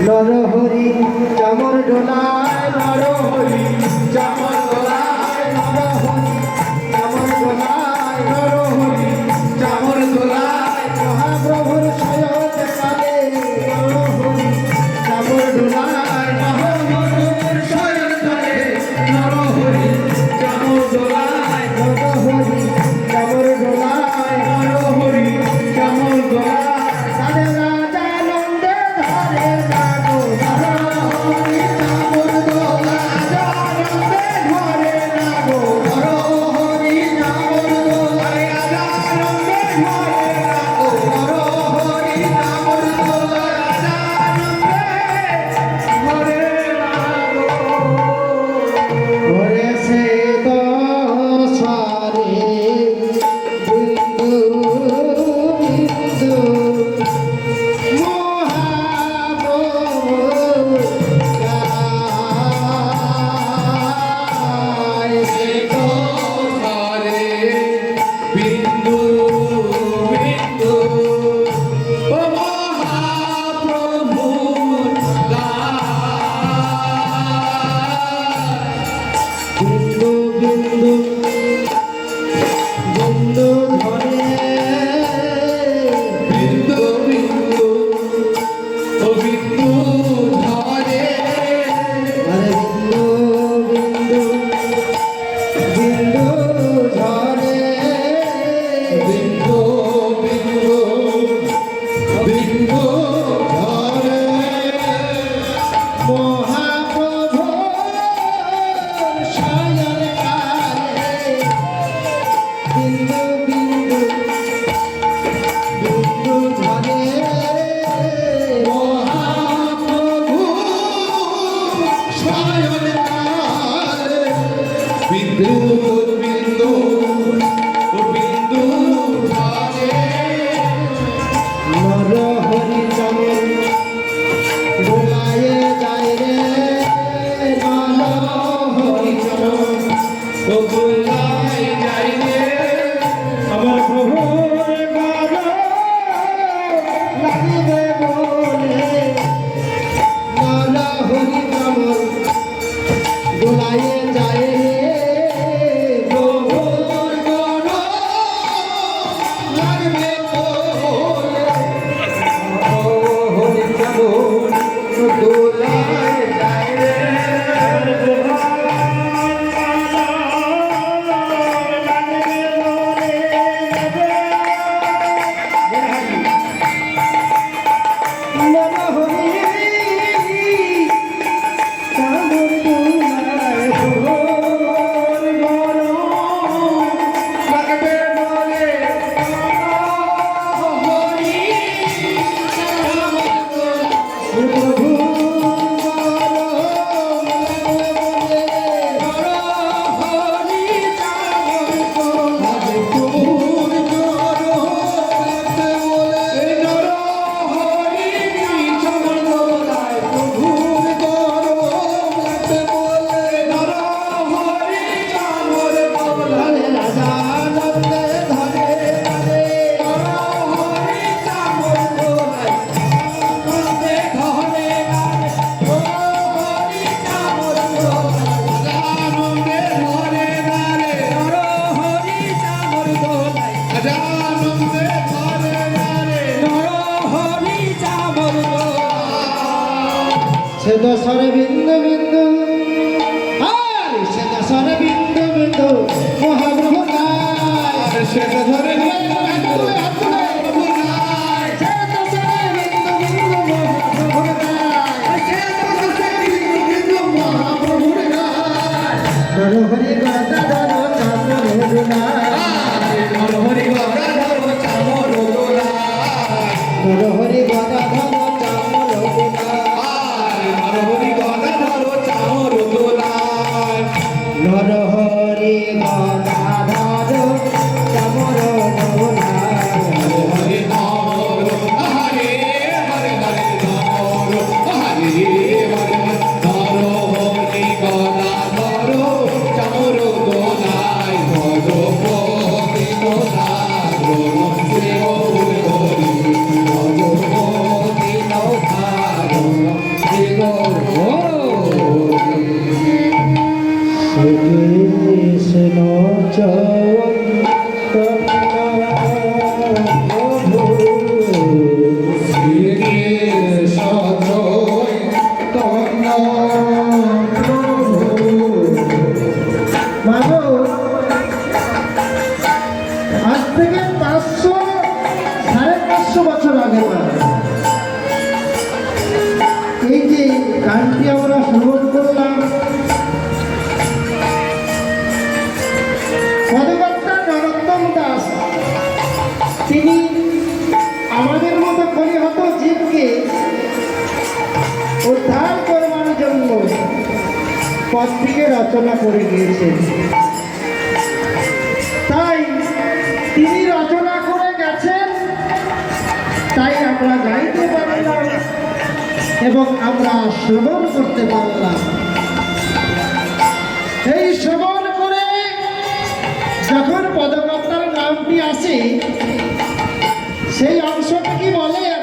নরহরি চামর ডোলায় নরহরি চামর ডোলায় নরহরি চামর ডোলায় নরহরি চামর ডোলায় মহাপ্রভুর শয়ন কালে নরহরি চামর ডোলায় মহাপ্রভুর শয়ন কালে নরহরি চামর ডোলায় নরহরি চামর ডোলায় নরহরি চামর ডোলায় দশরে বিন্দু বিন্দু আর সে দশরে বিন্দু বিন্দু মহাপ্রভু গায় সে দশরে বিন্দু বিন্দু মহাপ্রভু গায় সে দশরে বিন্দু বিন্দু মহাপ্রভু গায় সে দশরে বিন্দু বিন্দু মহাপ্রভু গায় নরহরি গদাধর চামর দুলায় নরহরি গদাধর চামর দুলায় নরহরি গদাধর নরহরি গদাধর চামর দোলায় হরে হরে হরে হরে হরে হরে নরহরি গদাধর চামর দোলায় ভগবতী দোলায় শ্রী গৌর হরি ভগবতী দোলায় শ্রী গৌর কৃষ্ণ আজ থেকে 500-550 বছর আগে এই যে গানটি আমরা শ্রবণ করলাম পদকর্তা নরোত্তম দাস তিনি আমাদের মতো পরিহত জীবকে উদ্ধার করবার জন্য পদটিকে রচনা করে গিয়েছেন। তাই তিনি রচনা করে গেছেন, তাই আমরা গাইতে পারলাম এবং আমরা শ্রবণ করতে পারলাম। এই শ্রবণ করে যখন পদকর্তার নামটি আসে সেই অংশটাকে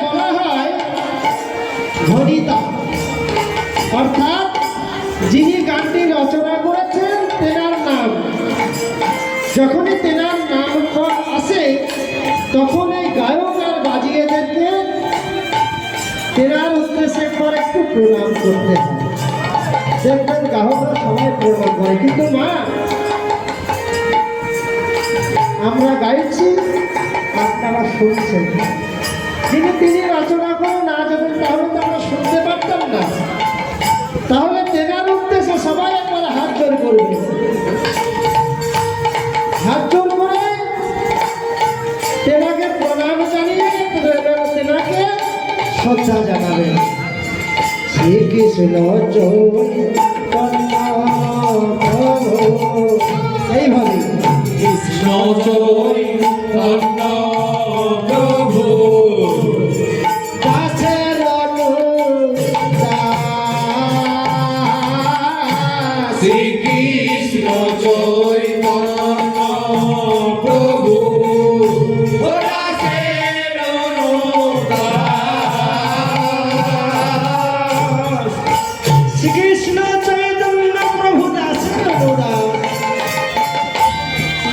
বলা হয় ধনিতা, অর্থাৎ যিনি গানটি রচনা করেছেন তেনার নাম। যখনই তেনার নাম আসে তখন এই গায়ক আর বাজিয়েদেরকে তেনার উদ্দেশ্যে পর একটু প্রণাম করতে হয়। দেখবেন গায়করা সবাই প্রণাম করে, কিন্তু মা আমরা গাইছি আপনারা শুনছেন, তিনি রচনা করে না যাবেন তাহলে তো আমরা শুনতে পারতাম না। তাহলে তেনার উদ্দেশ্যে সবাই একবার হাত জোর করবে, হাত জোর করে তেনাকে প্রণাম জানিয়ে তেনাকে শ্রদ্ধা জানাবেন। শ্রীকৃষ্ণ এইভাবে কৃষ্ণ প্রভু দাসের শ্রীকৃষ্ণ চৈতন্য প্রভু শ্রীকৃষ্ণ চৈতন্য প্রভু দাসের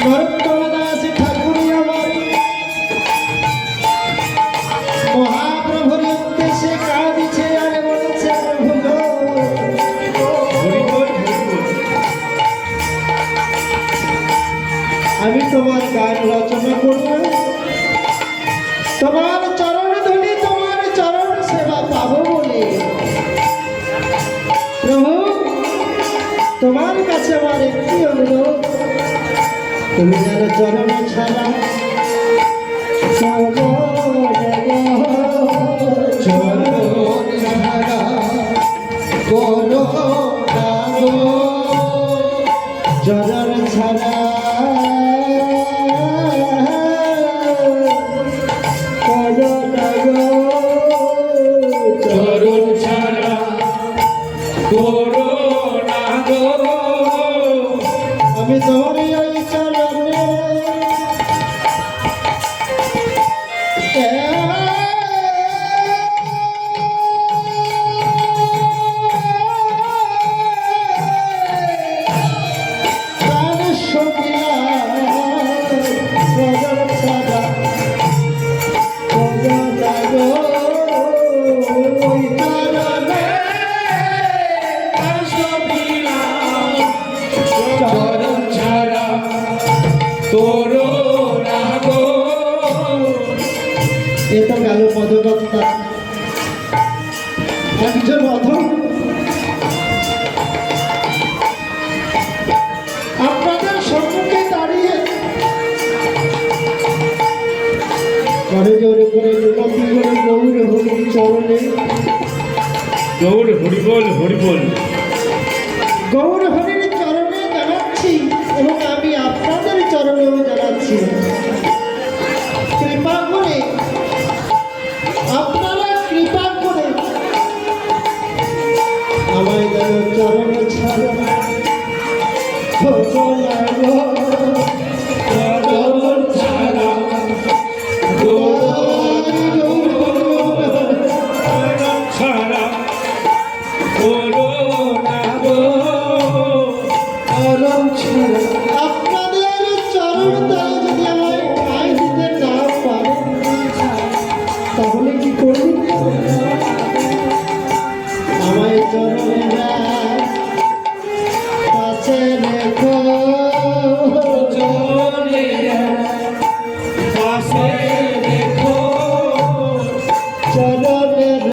নরোত্তম দাস ঠাকুর আমার মহাপ্রভুর উদ্দেশ্যে কাঁদিছে আর বলছে, প্রভু আমি তোমার গান রচনা করব, তোমার চরণ ধুলি তোমার চরণ সেবা পাবো বলে। প্রভু তোমার কাছে আমার একটি অনুরোধ, তুমি যেন চরণ ছাড়া চরণ ছাড়া করো চরণ ছাড়া চরণ ছাড়া করো না গো। আমি তোমার ওই চরণে পদকর্তা একজন অধম আপনাদের সম্মুখে দাঁড়িয়ে করে জোরে করে মিনতি করে গৌর হরির চরণে গৌর হরিবল হরিবল। গৌর হরির চরণে জানাচ্ছি এবং আমি আপনাদের চরণেও জানাচ্ছি কৃপা করে আপনারা কৃপা করে আমায় যেন চরণ ছাড়া চরণ ছাড়া চরণ ছাড়া করো না গো। আপনাদের চরণ তলে যদি আমায় ঠাঁই দিতে না পারে তাহলে কি করবি আমায় চরণে কাছে রেখো চরণে পাশে রেখো। চলো